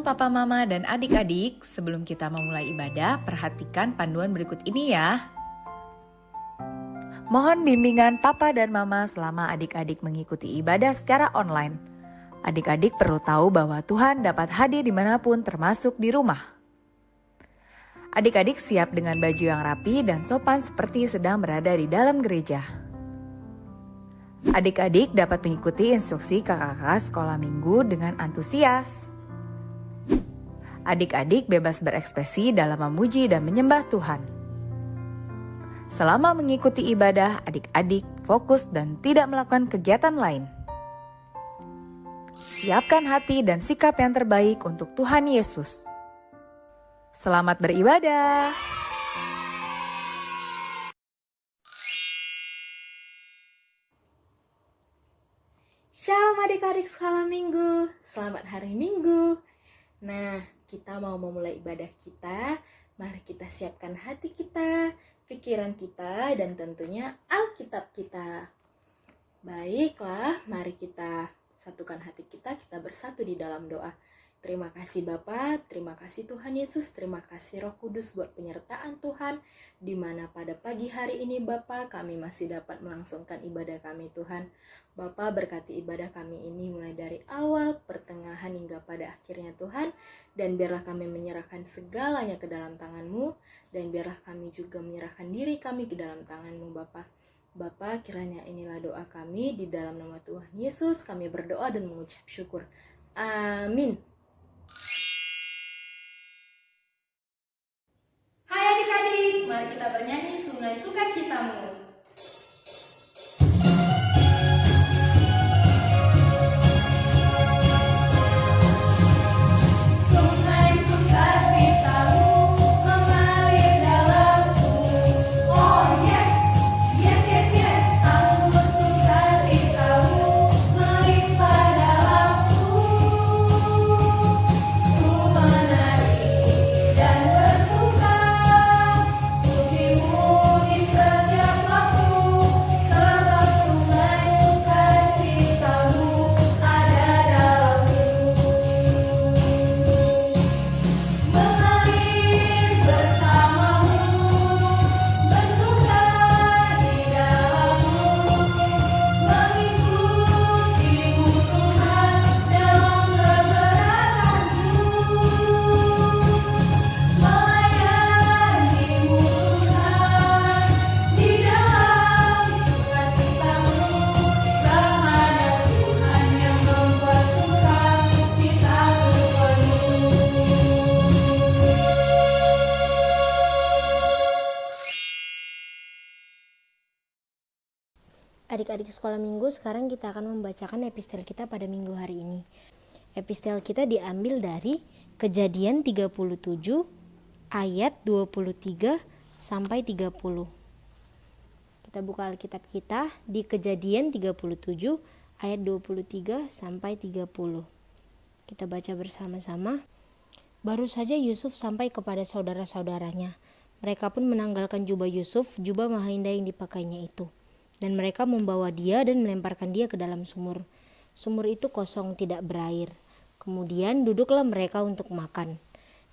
Shalom Papa Mama dan adik-adik, sebelum kita memulai ibadah, perhatikan panduan berikut ini ya. Mohon bimbingan Papa dan Mama selama adik-adik mengikuti ibadah secara online. Adik-adik perlu tahu bahwa Tuhan dapat hadir dimanapun termasuk di rumah. Adik-adik siap dengan baju yang rapi dan sopan seperti sedang berada di dalam gereja. Adik-adik dapat mengikuti instruksi kakak-kakak sekolah minggu dengan antusias. Adik-adik bebas berekspresi dalam memuji dan menyembah Tuhan. Selama mengikuti ibadah, adik-adik fokus dan tidak melakukan kegiatan lain. Siapkan hati dan sikap yang terbaik untuk Tuhan Yesus. Selamat beribadah. Shalom adik-adik sekolah minggu, selamat hari minggu. Nah, kita mau memulai ibadah kita. Mari kita siapkan hati kita, pikiran kita, dan tentunya Alkitab kita. Baiklah, mari kita satukan hati kita bersatu di dalam doa. Terima kasih Bapa, terima kasih Tuhan Yesus, terima kasih Roh Kudus buat penyertaan Tuhan, di mana pada pagi hari ini Bapa kami masih dapat melangsungkan ibadah kami Tuhan. Bapa berkati ibadah kami ini mulai dari awal, pertengahan hingga pada akhirnya Tuhan, dan biarlah kami menyerahkan segalanya ke dalam tangan-Mu, dan biarlah kami juga menyerahkan diri kami ke dalam tangan-Mu Bapa. Bapa, kiranya inilah doa kami, di dalam nama Tuhan Yesus kami berdoa dan mengucap syukur. Amin. Hai adik-adik, mari kita bernyanyi Sungai Sukacitamu. Adik-adik sekolah minggu, sekarang kita akan membacakan epistel kita pada minggu hari ini. Epistel kita diambil dari Kejadian 37 ayat 23 sampai 30. Kita buka Alkitab kita di Kejadian 37 ayat 23 sampai 30. Kita baca bersama-sama. Baru saja Yusuf sampai kepada saudara-saudaranya. Mereka pun menanggalkan jubah Yusuf, jubah mahal indah yang dipakainya itu. Dan mereka membawa dia dan melemparkan dia ke dalam sumur. Sumur itu kosong, tidak berair. Kemudian duduklah mereka untuk makan.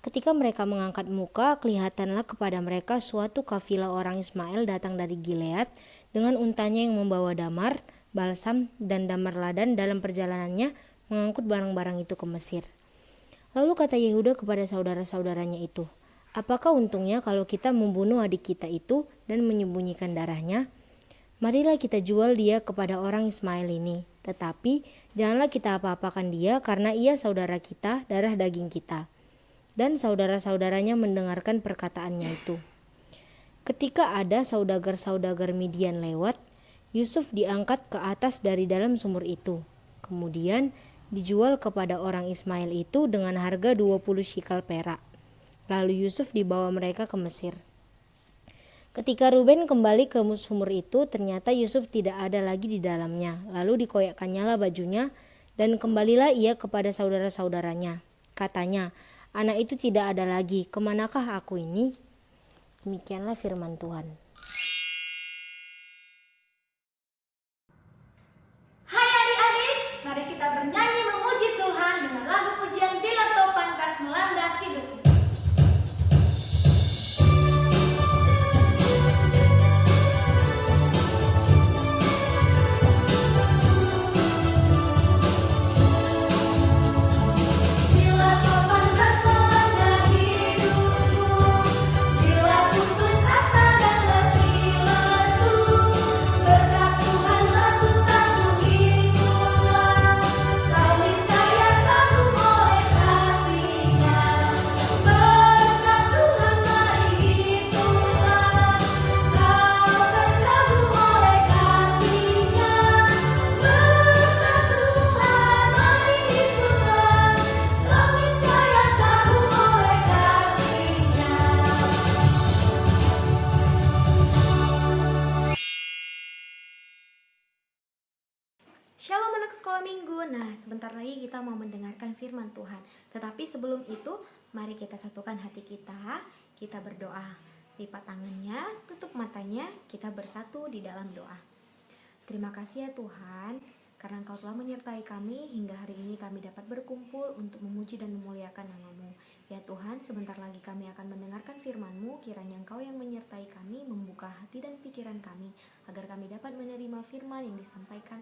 Ketika mereka mengangkat muka, kelihatanlah kepada mereka suatu kafilah orang Ismail datang dari Gilead dengan untanya yang membawa damar, balsam, dan damar ladan dalam perjalanannya mengangkut barang-barang itu ke Mesir. Lalu kata Yehuda kepada saudara-saudaranya itu, apakah untungnya kalau kita membunuh adik kita itu dan menyembunyikan darahnya? Marilah kita jual dia kepada orang Ismail ini, tetapi janganlah kita apa-apakan dia karena ia saudara kita, darah daging kita. Dan saudara-saudaranya mendengarkan perkataannya itu. Ketika ada saudagar-saudagar Midian lewat, Yusuf diangkat ke atas dari dalam sumur itu. Kemudian dijual kepada orang Ismail itu dengan harga 20 shikal perak. Lalu Yusuf dibawa mereka ke Mesir. Ketika Ruben kembali ke sumur itu, ternyata Yusuf tidak ada lagi di dalamnya. Lalu dikoyakkannyalah bajunya, dan kembalilah ia kepada saudara-saudaranya. Katanya, anak itu tidak ada lagi, kemanakah aku ini? Demikianlah firman Tuhan. Hai adik-adik, mari kita bernyanyi memuji Tuhan dengan lagu pujian Bila Topan sekolah minggu. Nah, sebentar lagi kita mau mendengarkan firman Tuhan. Tetapi sebelum itu, mari kita satukan hati kita. Kita berdoa. Lipat tangannya, tutup matanya, kita bersatu di dalam doa. Terima kasih ya Tuhan, karena Engkau telah menyertai kami hingga hari ini kami dapat berkumpul untuk memuji dan memuliakan nama-Mu. Ya Tuhan, sebentar lagi kami akan mendengarkan firman-Mu, kiranya Engkau yang menyertai kami, membuka hati dan pikiran kami, agar kami dapat menerima firman yang disampaikan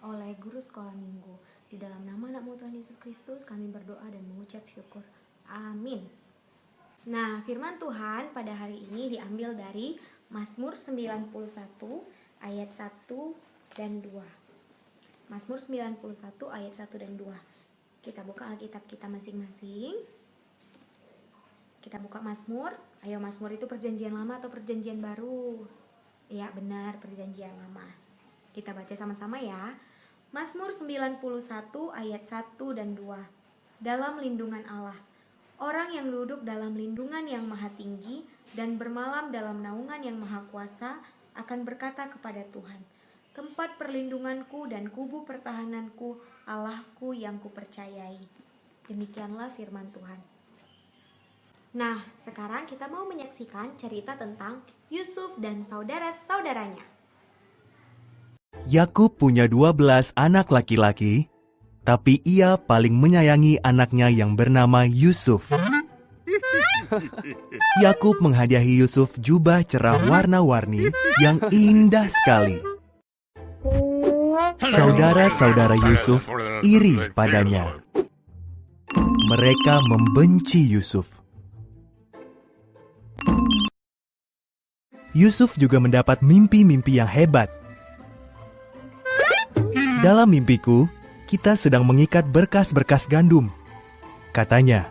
oleh guru sekolah minggu. Di dalam nama anak-Mu Tuhan Yesus Kristus, kami berdoa dan mengucap syukur. Amin. Nah, firman Tuhan pada hari ini diambil dari Mazmur 91 ayat 1 dan 2. Mazmur 91 ayat 1 dan 2. Kita buka Alkitab kita masing-masing. Kita buka Mazmur. Ayo, Mazmur itu perjanjian lama atau perjanjian baru? Ya, benar, perjanjian lama. Kita baca sama-sama ya. Mazmur 91 ayat 1 dan 2. Dalam lindungan Allah. Orang yang duduk dalam lindungan yang maha tinggi dan bermalam dalam naungan yang maha kuasa akan berkata kepada Tuhan, tempat perlindunganku dan kubu pertahananku, Allahku yang kupercayai. Demikianlah firman Tuhan. Nah, sekarang kita mau menyaksikan cerita tentang Yusuf dan saudara-saudaranya. Yakub punya 12 anak laki-laki, tapi ia paling menyayangi anaknya yang bernama Yusuf. Yakub menghadiahi Yusuf jubah cerah warna-warni yang indah sekali. Saudara-saudara Yusuf iri padanya. Mereka membenci Yusuf. Yusuf juga mendapat mimpi-mimpi yang hebat. Dalam mimpiku, kita sedang mengikat berkas-berkas gandum, katanya.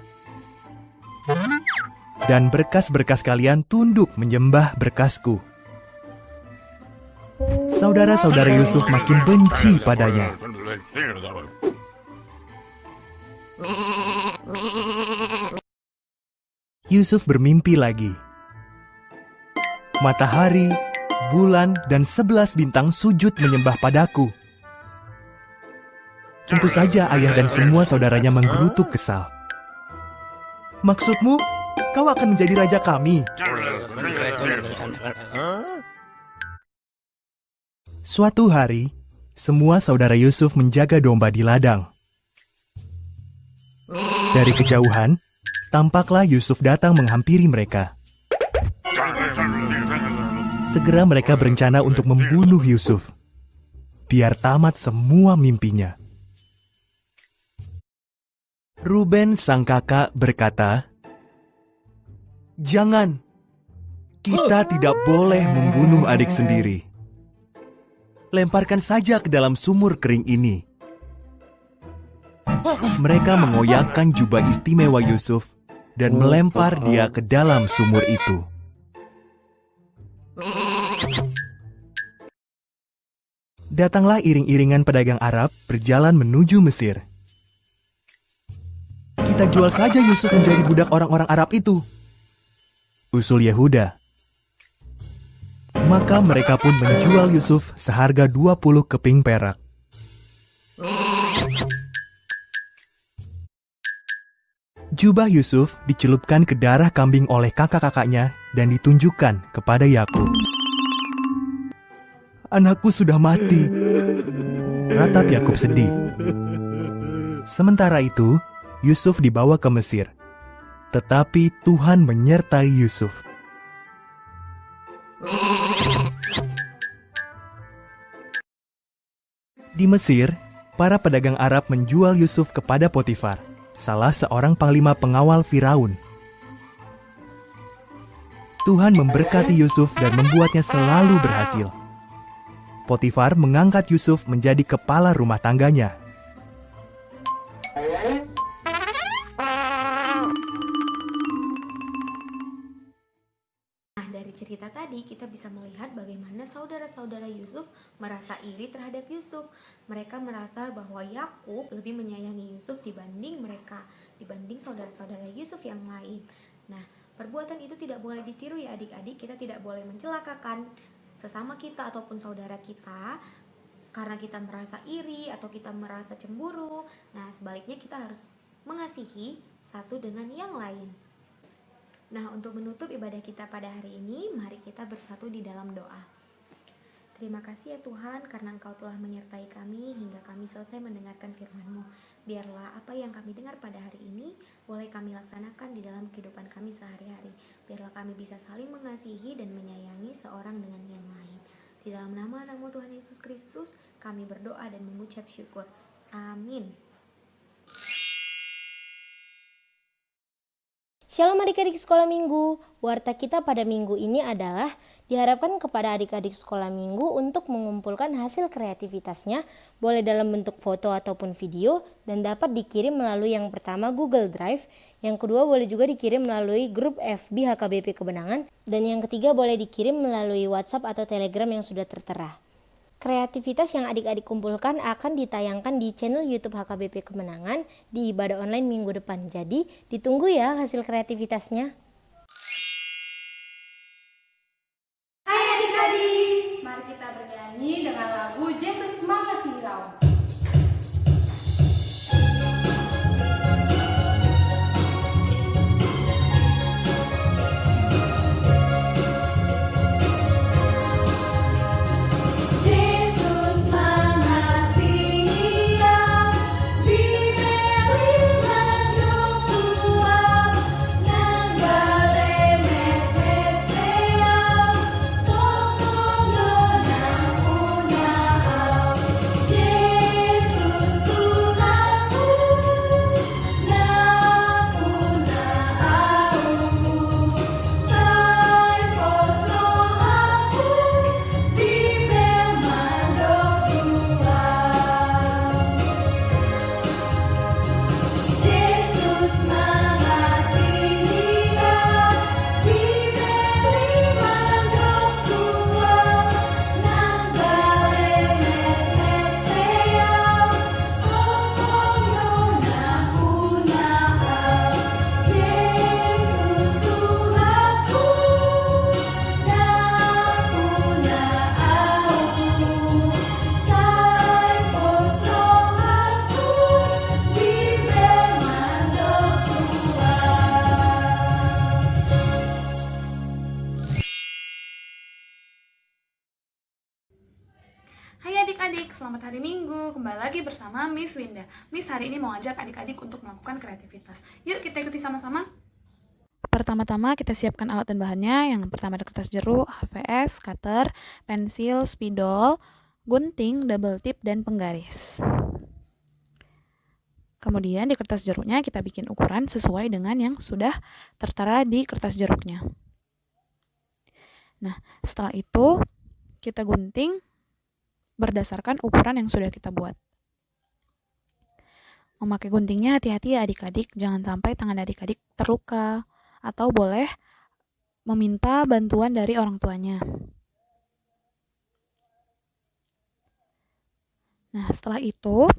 Dan berkas-berkas kalian tunduk menyembah berkasku. Saudara-saudara Yusuf makin benci padanya. Yusuf bermimpi lagi. Matahari, bulan, dan 11 bintang sujud menyembah padaku. Tentu saja ayah dan semua saudaranya menggerutu kesal. Maksudmu, kau akan menjadi raja kami? Suatu hari, semua saudara Yusuf menjaga domba di ladang. Dari kejauhan, tampaklah Yusuf datang menghampiri mereka. Segera mereka berencana untuk membunuh Yusuf, biar tamat semua mimpinya. Ruben sang kakak berkata, "Jangan, kita tidak boleh membunuh adik sendiri. Lemparkan saja ke dalam sumur kering ini." Mereka mengoyakkan jubah istimewa Yusuf dan melempar dia ke dalam sumur itu. Datanglah iring-iringan pedagang Arab berjalan menuju Mesir. "Kita jual saja Yusuf menjadi budak orang-orang Arab itu," usul Yehuda. Maka mereka pun menjual Yusuf seharga 20 keping perak. Jubah Yusuf dicelupkan ke darah kambing oleh kakak-kakaknya dan ditunjukkan kepada Yakub. "Anakku sudah mati," ratap Yakub sedih. Sementara itu, Yusuf dibawa ke Mesir. Tetapi Tuhan menyertai Yusuf. Di Mesir, para pedagang Arab menjual Yusuf kepada Potifar, salah seorang panglima pengawal Firaun. Tuhan memberkati Yusuf dan membuatnya selalu berhasil. Potifar mengangkat Yusuf menjadi kepala rumah tangganya. Nah, dari cerita tadi kita bisa melihat bagaimana saudara-saudara Yusuf merasa iri terhadap Yusuf. Mereka merasa bahwa Yakub lebih menyayangi Yusuf dibanding saudara-saudara Yusuf yang lain. Nah, perbuatan itu tidak boleh ditiru ya adik-adik. Kita tidak boleh mencelakakan sesama kita ataupun saudara kita. karena kita merasa iri atau kita merasa cemburu. Nah, sebaliknya kita harus mengasihi satu dengan yang lain. Nah, untuk menutup ibadah kita pada hari ini, mari kita bersatu di dalam doa. Terima kasih ya Tuhan karena Engkau telah menyertai kami hingga kami selesai mendengarkan firman-Mu. Biarlah apa yang kami dengar pada hari ini boleh kami laksanakan di dalam kehidupan kami sehari-hari. Biarlah kami bisa saling mengasihi dan menyayangi seorang dengan yang lain. Di dalam nama Tuhan Yesus Kristus, kami berdoa dan mengucap syukur. Amin. Shalom adik-adik sekolah minggu. Warta kita pada minggu ini adalah diharapkan kepada adik-adik sekolah minggu untuk mengumpulkan hasil kreativitasnya, boleh dalam bentuk foto ataupun video, dan dapat dikirim melalui yang pertama Google Drive, yang kedua boleh juga dikirim melalui grup FB HKBP Kebenangan, dan yang ketiga boleh dikirim melalui WhatsApp atau Telegram yang sudah tertera. Kreativitas yang adik-adik kumpulkan akan ditayangkan di channel YouTube HKBP Kemenangan di ibadah online minggu depan. Jadi, ditunggu ya hasil kreativitasnya. Hai adik-adik, mari kita bernyanyi dengan lagu Yesus Mengasihi. Hai adik-adik, selamat hari Minggu. Kembali lagi bersama Miss Winda. Miss hari ini mau ajak adik-adik untuk melakukan kreativitas. Yuk kita ikuti sama-sama. Pertama-tama kita siapkan alat dan bahannya. Yang pertama ada kertas jeruk, HVS, cutter, pensil, spidol, gunting, double tip, dan penggaris. Kemudian di kertas jeruknya kita bikin ukuran sesuai dengan yang sudah tertera di kertas jeruknya. Nah, setelah itu kita gunting berdasarkan ukuran yang sudah kita buat. Memakai guntingnya hati-hati ya adik-adik, jangan sampai tangan adik-adik terluka, atau boleh meminta bantuan dari orang tuanya. Nah, setelah itu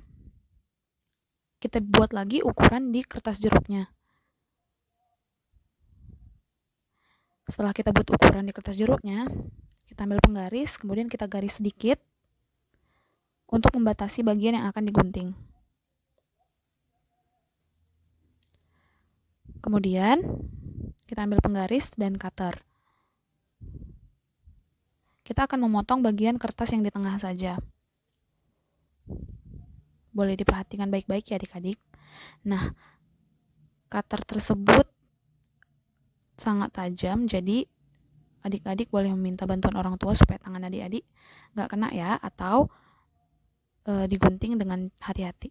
kita buat lagi ukuran di kertas jeruknya. Setelah kita buat ukuran di kertas jeruknya, kita ambil penggaris, kemudian kita garis sedikit untuk membatasi bagian yang akan digunting. Kemudian kita ambil penggaris dan cutter. Kita akan memotong bagian kertas yang di tengah saja. Boleh diperhatikan baik-baik ya adik-adik. Nah, cutter tersebut sangat tajam, jadi adik-adik boleh meminta bantuan orang tua supaya tangan adik-adik nggak kena ya, atau digunting dengan hati-hati.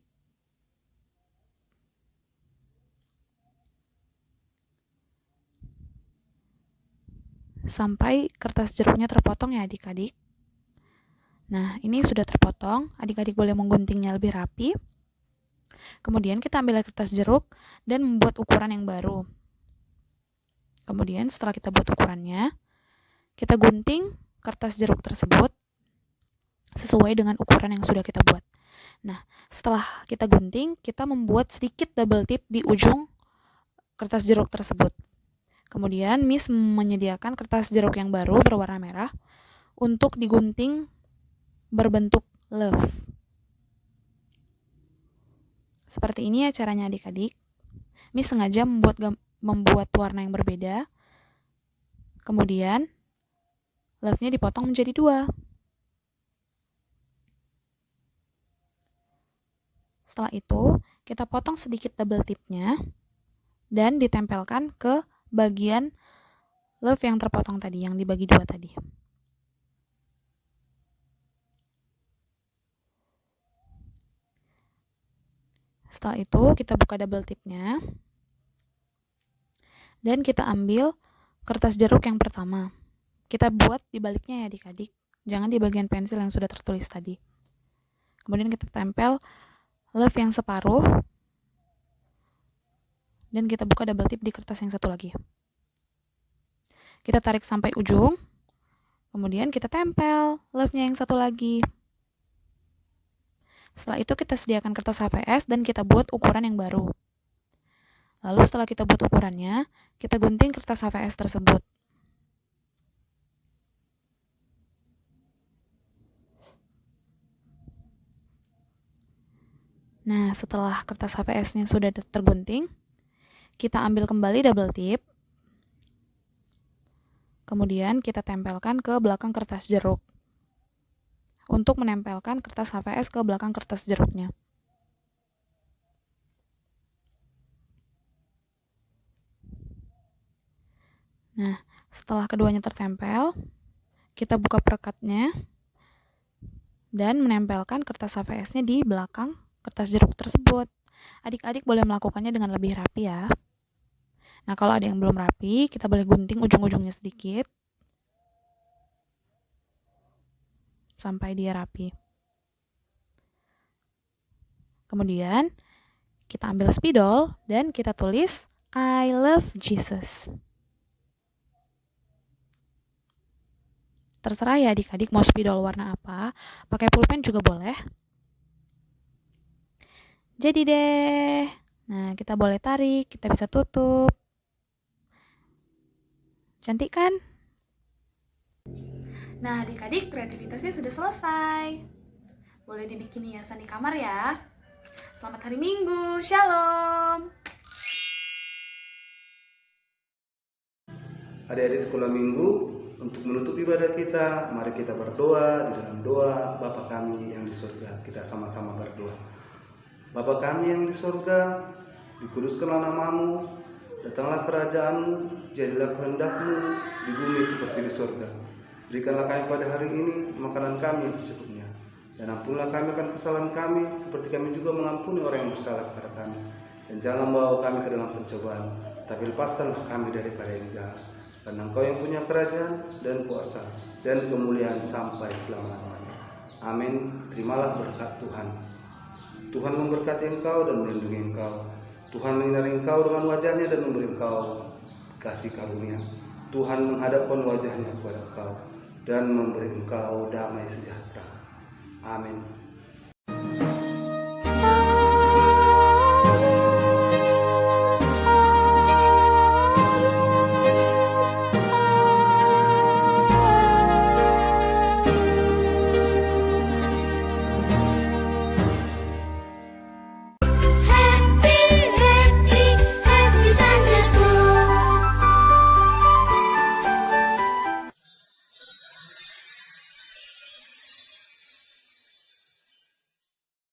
Sampai kertas jeruknya terpotong ya adik-adik. Nah, ini sudah terpotong, adik-adik boleh mengguntingnya lebih rapi. Kemudian kita ambil kertas jeruk dan membuat ukuran yang baru. Kemudian setelah kita buat ukurannya, kita gunting kertas jeruk tersebut sesuai dengan ukuran yang sudah kita buat. Nah, setelah kita gunting, kita membuat sedikit double tip di ujung kertas jeruk tersebut. Kemudian Miss menyediakan kertas jeruk yang baru berwarna merah untuk digunting berbentuk love. Seperti ini ya caranya adik-adik. Miss sengaja membuat warna yang berbeda. Kemudian love-nya dipotong menjadi 2. Setelah itu, kita potong sedikit double tip-nya dan ditempelkan ke bagian love yang terpotong tadi, yang dibagi 2 tadi. Setelah itu, kita buka double tip-nya dan kita ambil kertas jeruk yang pertama. Kita buat di baliknya ya adik-adik, jangan di bagian pensil yang sudah tertulis tadi. Kemudian kita tempel love yang separuh dan kita buka double tip di kertas yang satu lagi. Kita tarik sampai ujung, kemudian kita tempel love-nya yang satu lagi. Setelah itu kita sediakan kertas HVS dan kita buat ukuran yang baru. Lalu setelah kita buat ukurannya, kita gunting kertas HVS tersebut. Nah, setelah kertas HVS-nya sudah tergunting, kita ambil kembali double tip. Kemudian kita tempelkan ke belakang kertas jeruk. Untuk menempelkan kertas HVS ke belakang kertas jeruknya. Nah, setelah keduanya tertempel, kita buka perekatnya dan menempelkan kertas HVS-nya di belakang kertas jeruk tersebut. Adik-adik boleh melakukannya dengan lebih rapi ya. Nah, kalau ada yang belum rapi, kita boleh gunting ujung-ujungnya sedikit sampai dia rapi. Kemudian, kita ambil spidol dan kita tulis I love Jesus. Terserah ya adik-adik mau spidol warna apa, pakai pulpen juga boleh. Jadi deh. Nah, kita boleh tarik, kita bisa tutup. Cantik kan? Nah, adik-adik kreativitasnya sudah selesai. Boleh dibikin hiasan di kamar ya. Selamat hari Minggu. Shalom. Adik-adik sekolah minggu, untuk menutup ibadah kita, mari kita berdoa di dalam doa Bapa kami yang di surga. Kita sama-sama berdoa. Bapa kami yang di surga, dikuduskanlah namamu, datanglah kerajaanmu, jadilah kehendak-Mu di bumi seperti di surga. Berikanlah kami pada hari ini makanan kami yang secukupnya, dan ampunilah kami akan kesalahan kami, seperti kami juga mengampuni orang yang bersalah kepada kami. Dan jangan bawa kami ke dalam pencobaan, tapi lepaskanlah kami daripada yang jahat. Karena Engkau yang punya kerajaan dan kuasa dan kemuliaan sampai selama-lamanya. Amin. Terimalah berkat Tuhan. Tuhan memberkati engkau dan melindungi engkau. Tuhan menyinari engkau dengan wajahnya dan memberi engkau kasih karunia. Tuhan menghadapkan wajahnya kepada engkau dan memberi engkau damai sejahtera. Amin.